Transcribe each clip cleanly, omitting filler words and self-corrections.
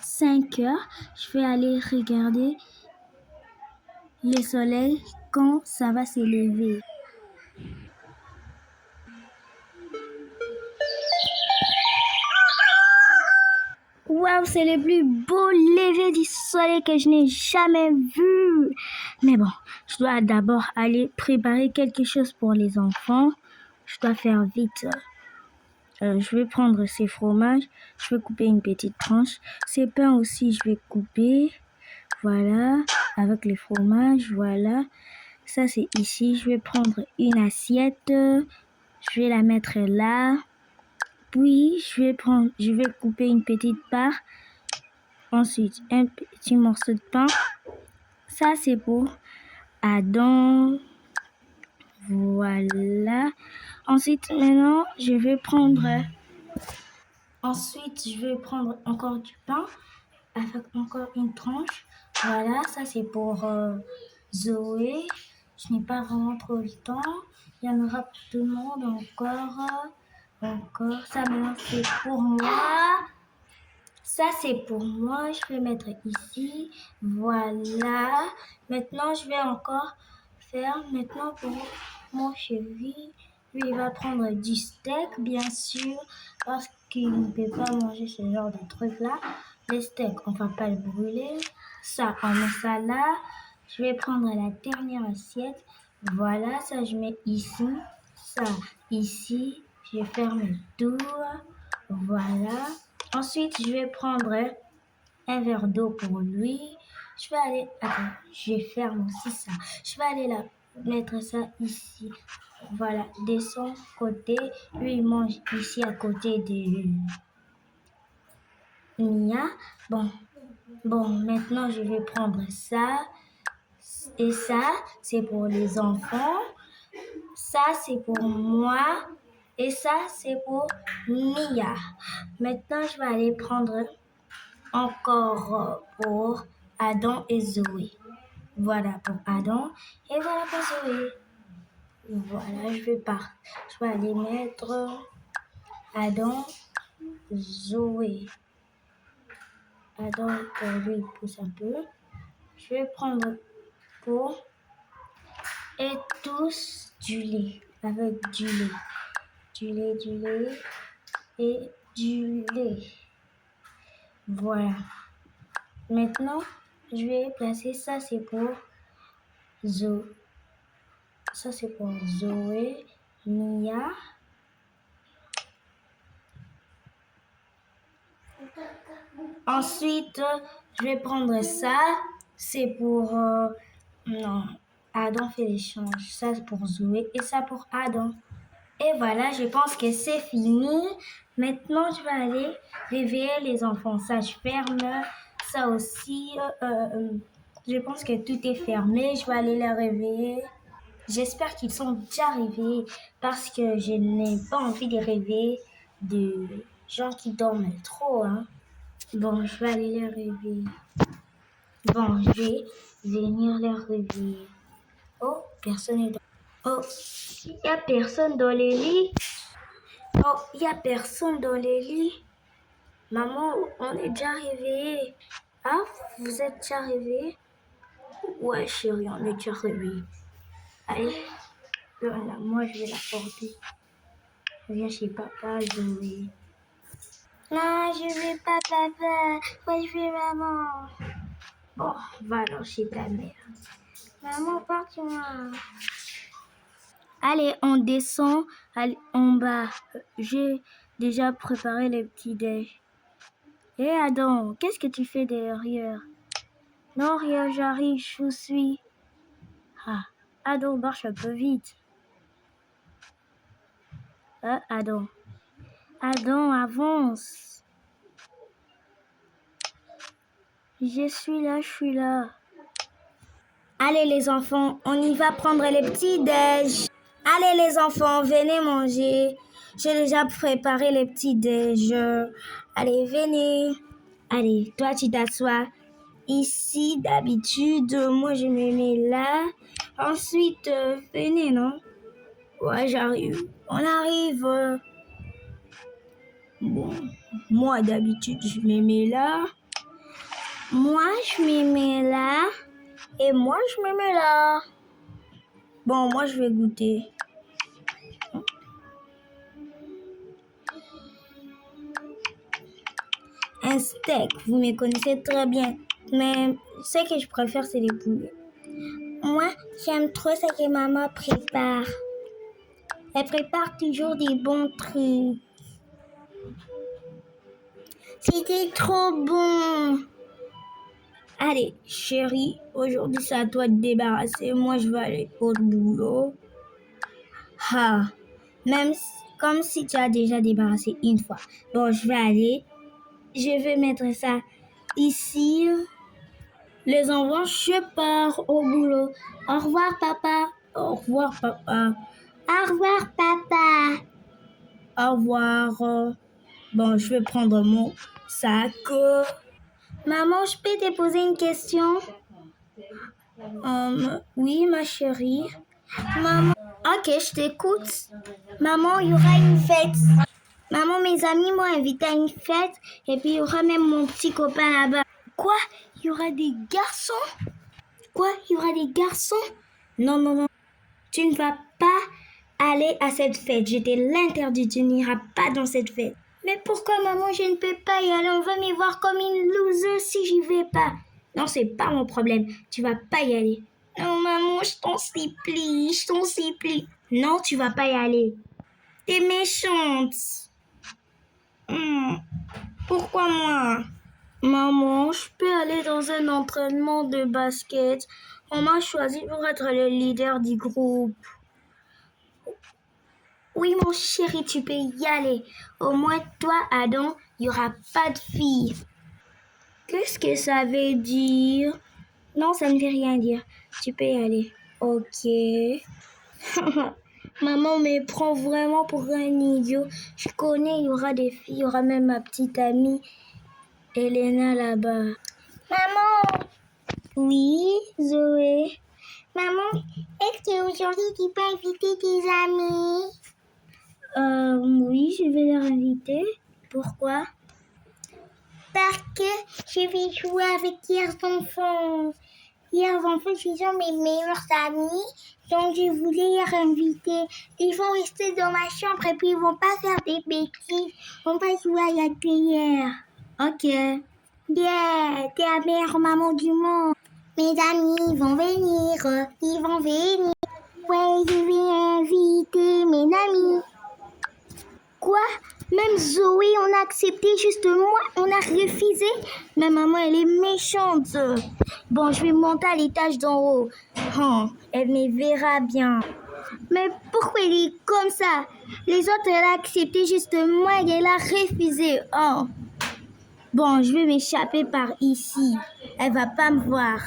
5 heures, je vais aller regarder le soleil quand ça va s'élever. Waouh, c'est le plus beau lever du soleil que je n'ai jamais vu. Mais bon, je dois d'abord aller préparer quelque chose pour les enfants. Je dois faire vite. Je vais prendre ces fromages. Je vais couper une petite tranche. Ces pains aussi, je vais couper. Voilà, avec les fromages, voilà. Ça, c'est ici. Je vais prendre une assiette. Je vais la mettre là. Puis, je vais couper une petite part. Ensuite, un petit morceau de pain. Ça, c'est pour Adam. Voilà. Ensuite, maintenant, je vais prendre encore du pain avec encore une tranche. Voilà, ça, c'est pour Zoé. Je n'ai pas vraiment trop le temps. Il y en aura pour tout le monde encore. Ça, maintenant, c'est pour moi. Ça, c'est pour moi. Je vais mettre ici. Voilà. Maintenant, je vais encore faire maintenant pour mon chéri. Lui, il va prendre du steak, bien sûr, parce qu'il ne peut pas manger ce genre de truc-là. Le steak, on va pas le brûler. Ça, on met ça là. Je vais prendre la dernière assiette. Voilà, ça, je mets ici. Ça, ici. Je ferme le tour. Voilà. Ensuite, je vais prendre un verre d'eau pour lui. Je vais aller... Attends, je ferme aussi ça. Je vais aller là, mettre ça ici. Voilà, de son côté. Lui, il mange ici à côté de Mia. Bon, maintenant, je vais prendre ça. Et ça, c'est pour les enfants. Ça, c'est pour moi. Et ça, c'est pour Mia. Maintenant, je vais aller prendre encore pour Adam et Zoé. Voilà pour Adam et voilà pour Zoé. Voilà, je vais aller mettre Adam, Zoé. Adam, pour lui, il pousse un peu. Je vais prendre pour et tous du lait, avec du lait. Du lait et du lait. Voilà. Maintenant, je vais placer ça, c'est pour Zoé. Ça, c'est pour Zoé, Mia. Ensuite, je vais prendre ça. C'est pour... non, Adam fait l'échange. Ça, c'est pour Zoé et ça pour Adam. Et voilà, je pense que c'est fini. Maintenant, je vais aller réveiller les enfants. Ça, je ferme. Ça aussi, je pense que tout est fermé. Je vais aller les réveiller. J'espère qu'ils sont déjà réveillés parce que je n'ai pas envie de rêver de gens qui dorment trop. Hein. Bon, je vais aller les réveiller. Bon, je vais venir les réveiller. Oh, personne est dans... Oh, il n'y a personne dans les lits. Oh, il n'y a personne dans les lits. Maman, on est déjà réveillés. Ah, vous êtes déjà réveillés? Ouais, chérie, on est déjà réveillés. Allez, voilà, moi je vais la porter. Viens chez papa, Zoé. Non, je vais pas papa. Moi, je vais maman. Bon, va alors chez ta mère. Maman, porte-moi. Allez, on descend en bas. J'ai déjà préparé les petits déj. Hé Adam, qu'est-ce que tu fais derrière? Non, rien, j'arrive, je vous suis. Ah, Adam, marche un peu vite. Ah, Adam. Adam, avance. Je suis là. Allez les enfants, on y va prendre les petits déj. Allez les enfants, venez manger. J'ai déjà préparé les petits déj. Allez, venez. Allez, toi tu t'assois ici d'habitude. Moi je me mets là. Ensuite, venez, non? Ouais, j'arrive. On arrive. Bon, moi d'habitude je me mets là. Moi, je me mets là. Et moi, je me mets là. Bon, moi, je vais goûter. Un steak, vous me connaissez très bien. Mais ce que je préfère, c'est les poulets. Moi, j'aime trop ce que maman prépare. Elle prépare toujours des bons trucs. C'était trop bon. Allez, chérie, aujourd'hui, c'est à toi de débarrasser. Moi, je vais aller au boulot. Ah, comme si tu as déjà débarrassé une fois. Bon, je vais aller. Je vais mettre ça ici. Les enfants, je pars au boulot. Au revoir, papa. Au revoir, papa. Au revoir, papa. Au revoir. Bon, je vais prendre mon sac. Maman, je peux te poser une question? Oui, ma chérie. Maman. Ok, je t'écoute. Maman, il y aura une fête. Maman, mes amis m'ont invité à une fête et puis il y aura même mon petit copain là-bas. Quoi? Il y aura des garçons? Quoi? Il y aura des garçons? Non, non, non. Tu ne vas pas aller à cette fête. Je te l'interdis. Tu n'iras pas dans cette fête. Mais pourquoi, maman, je ne peux pas y aller? On va me voir comme une loser si j'y vais pas. Non, c'est pas mon problème. Tu vas pas y aller. Non, maman, je t'en supplie. Je t'en supplie. Non, tu vas pas y aller. T'es méchante. Pourquoi moi? Maman, je peux aller dans un entraînement de basket. On m'a choisi pour être le leader du groupe. Oui, mon chéri, tu peux y aller. Au moins, toi, Adam, il n'y aura pas de filles. Qu'est-ce que ça veut dire? Non, ça ne veut rien dire. Tu peux y aller. Ok. Maman me prend vraiment pour un idiot. Je connais, il y aura des filles. Il y aura même ma petite amie, Elena, là-bas. Maman! Oui, Zoé. Maman, est-ce qu'aujourd'hui tu peux inviter tes amis? Oui, je vais les inviter. Pourquoi? Parce que je vais jouer avec leurs enfants. Leurs enfants, ce sont mes meilleurs amis. Donc, je voulais les inviter. Ils vont rester dans ma chambre et puis ils vont pas faire des bêtises. On va jouer à la cuillère. Ok. Bien, t'es la meilleure maman du monde. Mes amis vont venir. Ils vont venir. Ouais, je vais inviter mes amis. Quoi? Même Zoé, on a accepté, juste moi, on a refusé. Ma maman, elle est méchante. Bon, je vais monter à l'étage d'en haut. Elle me verra bien. Mais pourquoi elle est comme ça? Les autres, elle a accepté, juste moi, elle a refusé. Bon, je vais m'échapper par ici. Elle va pas me voir.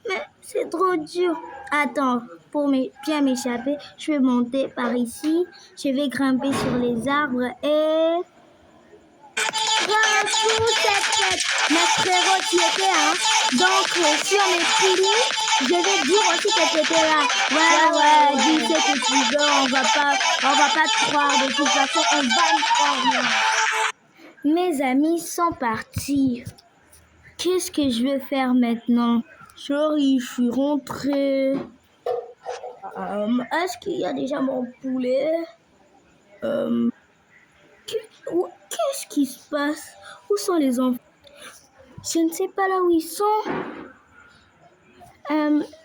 Mais c'est trop dur. Attends, pour bien m'échapper, je vais monter par ici. Je vais grimper sur les arbres et... Bravo, cette fête! Mes frérots, tu étais, hein? Donc, si on est fini, je vais dire aussi que tu étais là. Ouais, dis ce que tu veux, on va pas te croire. De toute façon, on va me croire. Mes amis sont partis. Qu'est-ce que je vais faire maintenant? Chérie, je suis rentrée. Est-ce qu'il y a déjà mon poulet? Qu'est-ce qui se passe? Où sont les enfants? Je ne sais pas là où ils sont.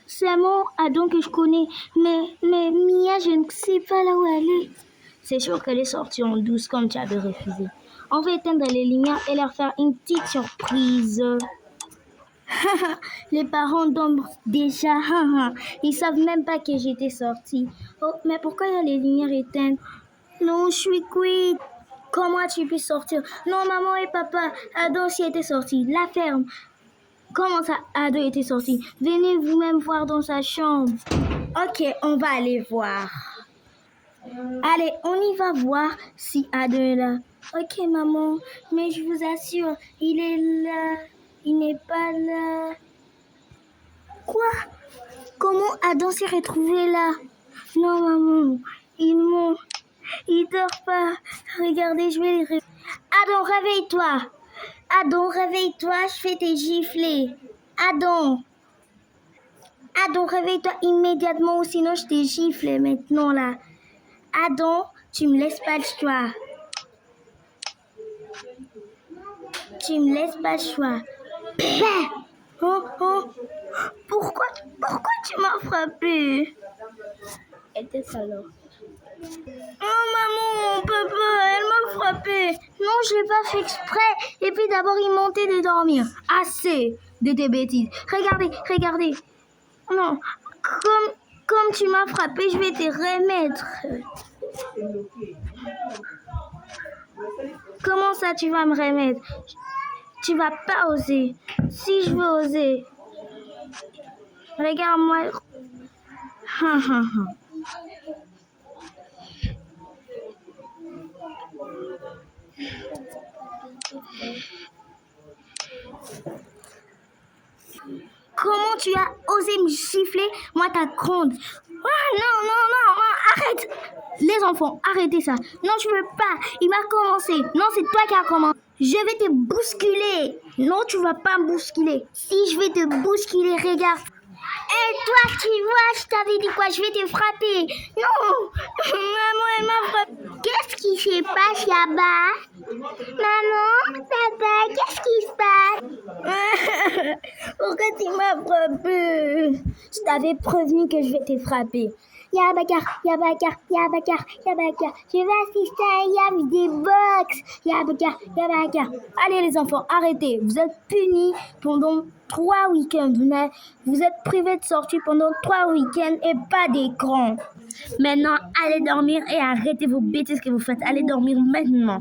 C'est mon Adam que je connais. Mais Mia, je ne sais pas là où elle est. C'est sûr qu'elle est sortie en douce comme tu avais refusé. On va éteindre les lumières et leur faire une petite surprise. Les parents dorment déjà. Ils savent même pas que j'étais sortie. Oh, mais pourquoi il y a les lumières éteintes? Non, je suis quitte. Comment tu peux sortir? Non, maman et papa, Ado aussi était sorti. La ferme. Comment ça, Ado était sorti? Venez vous-même voir dans sa chambre. Ok, on va aller voir. Allez, on y va voir si Ado est là. Ok, maman, mais je vous assure, il est là. Il n'est pas là. Quoi? Comment Adam s'est retrouvé là? Non, maman, il dort pas. Regardez, je vais les réveiller. Adam, réveille-toi. Adam, réveille-toi, je vais te gifler. Adam. Adam, réveille-toi immédiatement ou sinon je te gifle maintenant là. Adam, tu me laisses pas le choix. Tu me laisses pas le choix. Oh. Pourquoi tu m'as frappé? Était-ce alors? Oh maman, papa, elle m'a frappé. Non, je l'ai pas fait exprès. Et puis d'abord, il montait de dormir. Assez de tes bêtises. Regardez. Non, comme tu m'as frappé, je vais te remettre. Comment ça, tu vas me remettre? Tu vas pas oser. Si je veux oser. Regarde-moi. Comment tu as osé me gifler, moi ta grande? Ah, non, arrête. Les enfants, arrêtez ça. Non, je veux pas. Il va commencer. Non, c'est toi qui as commencé. Je vais te bousculer. Non, tu vas pas me bousculer. Si je vais te bousculer, regarde. Et toi, tu vois, je t'avais dit quoi? Je vais te frapper. Non, maman, elle m'a frappé. Qu'est-ce qui se passe là-bas? Maman, papa, qu'est-ce qui se passe? Pourquoi tu m'as frappé? Je t'avais prévenu que je vais te frapper. Yabakar. Je vais assister à un Yab des box. Yabakar. Allez les enfants, arrêtez. Vous êtes punis pendant 3 week-ends. Vous êtes privés de sortie pendant 3 week-ends et pas d'écran. Maintenant, allez dormir et arrêtez vos bêtises que vous faites. Allez dormir maintenant.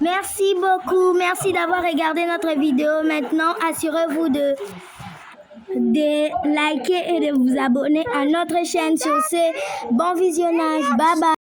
Merci beaucoup. Merci d'avoir regardé notre vidéo. Maintenant, assurez-vous de liker et de vous abonner à notre chaîne. Sur ce, bon visionnage. Bye bye.